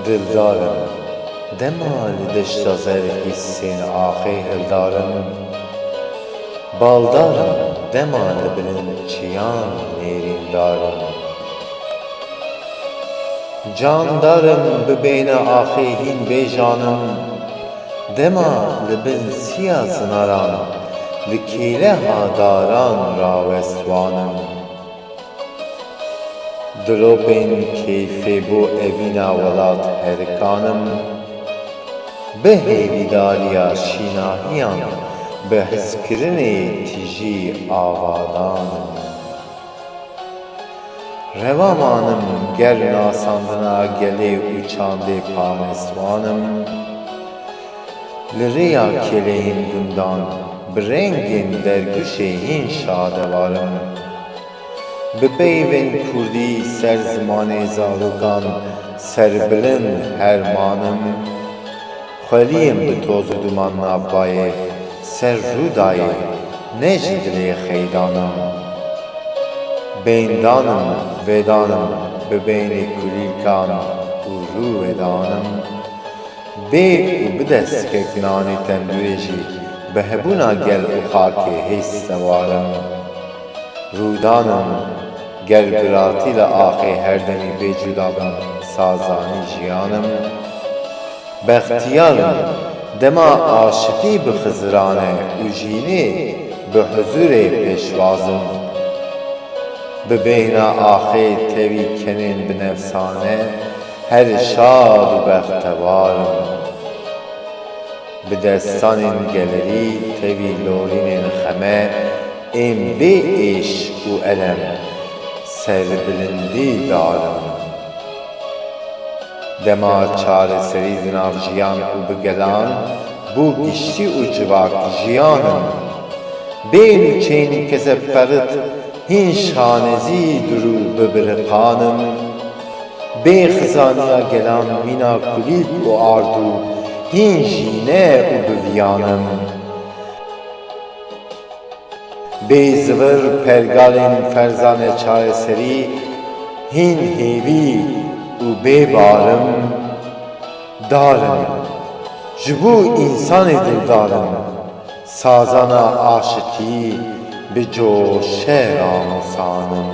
Dildarım, demali dişta zerhissin ahê hildarım. Baldarım, demali bilin çiyan nêrîndarım. Candarım bibêne ahê hîn bê canım. Dema li bin siya zinaran, li kêleha daran rawestwanım. Dilopên keyfê bo evîna welat herîkanım. Bi hêvîdariya şînahiyan, bi hizkirinê tîjî avadanım. Revamanım ger nasandina gelê û çandê pamestwanım. Li rêya keleyên gundan, bi rengên derguşê hîn şadevarım. Bi peyvên kurdî ser zimanê zarokan, serbilind hermanım. Xweliyim bi toz û duman navbayê, ser rûdayê, ne ji dilê xeydanım. Bêndanım, vedanım, bi bênê kulîlkan û rûvedanım. Bê û bi destkek nanê tendûrê jî, bi hebûna gel û xakê hês sewarım. Rûdanım, ger biratî li axê her demî bêcuda bim, sazanî jiyanım. Bextiyarım, dema aşiqî bi xizirane û jînê bi huzûrê pêşwazım. Bi bêhna axê tevî kenên bi nefsane, her şad û bextewarım. Bi destanên gelerî tevî lorînên xeme, êm bê êşq û elem, serbilindî darim. Dema çareserî zinav jiyan û bi gelan, bû giştî û civak jiyanım. Bên û çênî keseb ferit, hîn şanezî durû bi biriqanım. Bê xizaniya gelan mîna kulîlk û ardû, hîn jîne û biviyanım. Bê zivir pergalên ferzane çareserî, hîn hêvî û bêbarım. Darim, ji bo însanê dildarim, sazana aşiqî bi coşe ramûsanım.